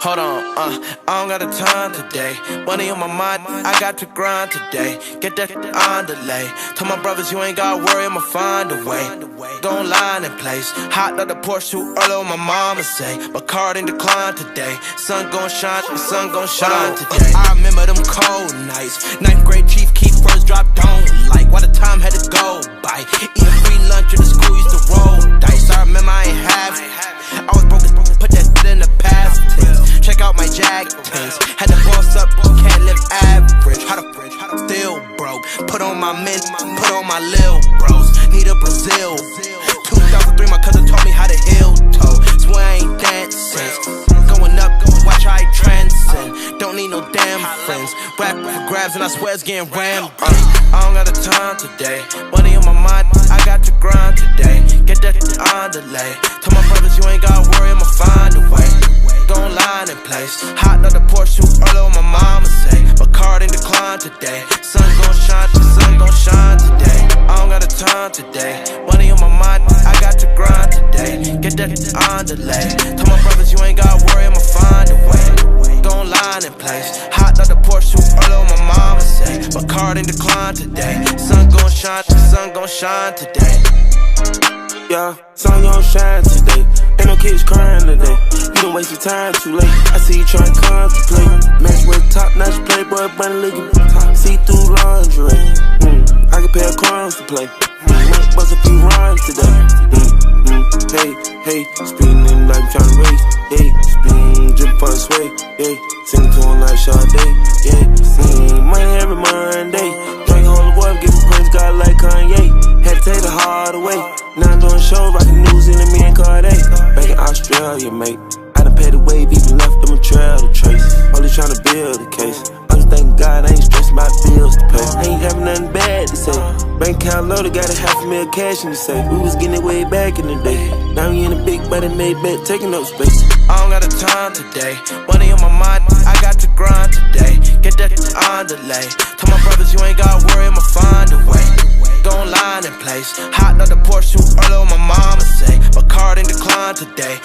Hold on, I don't got a time today. Money on my mind, I got to grind today. Get that on delay. Tell my brothers you ain't gotta worry, I'ma find a way. Gon' line in place. Hot out the Porsche too early, what my mama say. My card ain't declined today. Sun gon' shine, the sun gon' shine today. I remember them cold nights. 9th grade chief keep first drop don't like. Why the time had to go by. Eating free lunch at the school, used to roll dice. I remember I ain't have it. I was broke as put that shit in the past tense. Check out my Jag tints. Had to boss up, can't live average. How the still broke. Put on my men, put on my lil bros. Need a Brazil. 2003, my cousin taught me how to heel toe. Swear I ain't dancing. Going up, watch how I transcend. Don't need no damn friends. Rap for grabs and I swear it's getting rammed. I don't got the time today. Money on my mind, I got to grind today. Get that on delay. Tell my brothers you ain't gotta worry, I'ma find a way. Gon' line in place. Hot out the Porsche too early, what my mama say. My card ain't declined today. Sun gon' shine, the sun gon' shine today. I don't got the time today. Money on my mind, I got to grind today. Get that on delay. Tell my brothers you ain't gotta worry, I'ma find a way. Gon' line in place. Hot out the Porsche too early, what my mama say. My card ain't declined today. Sun gon' shine, the sun gon' shine today. Yeah, sun gon' shine today. Ain't no kids crying today. You don't waste your time too late. I see you trying to contemplate. Match with top-notch playboy, bunny looking. See-through lingerie. I can pay a crumbs to play. Might bust a few rhymes today. Hey, spinning like I'm tryna race. Hey, spin, drip for the sway. Hey, sing to him like Sade. Yeah, money every Monday. Drink holy water, give me praise God like Kanye. Had to take the hard away. Now I'm doing shows, rockin' news in me and Carday. Back in Australia, mate. I done paid the wave, even left them a trail to trace. Only tryna build a case. I just thank God I ain't stressing my bills to pay. I ain't having nothing bad to say. Bank account loaded, got $500,000 cash in the safe. We was getting it way back in the day. Now we in a big body made bet, taking up space. I don't got the time today. Money on my mind, I got to grind today. Get that on delay. Tell my brothers you ain't gotta worry, I'ma find a way. Gon' line in place. Hot out the Porsche too early, what my mama say. My card ain't declined today.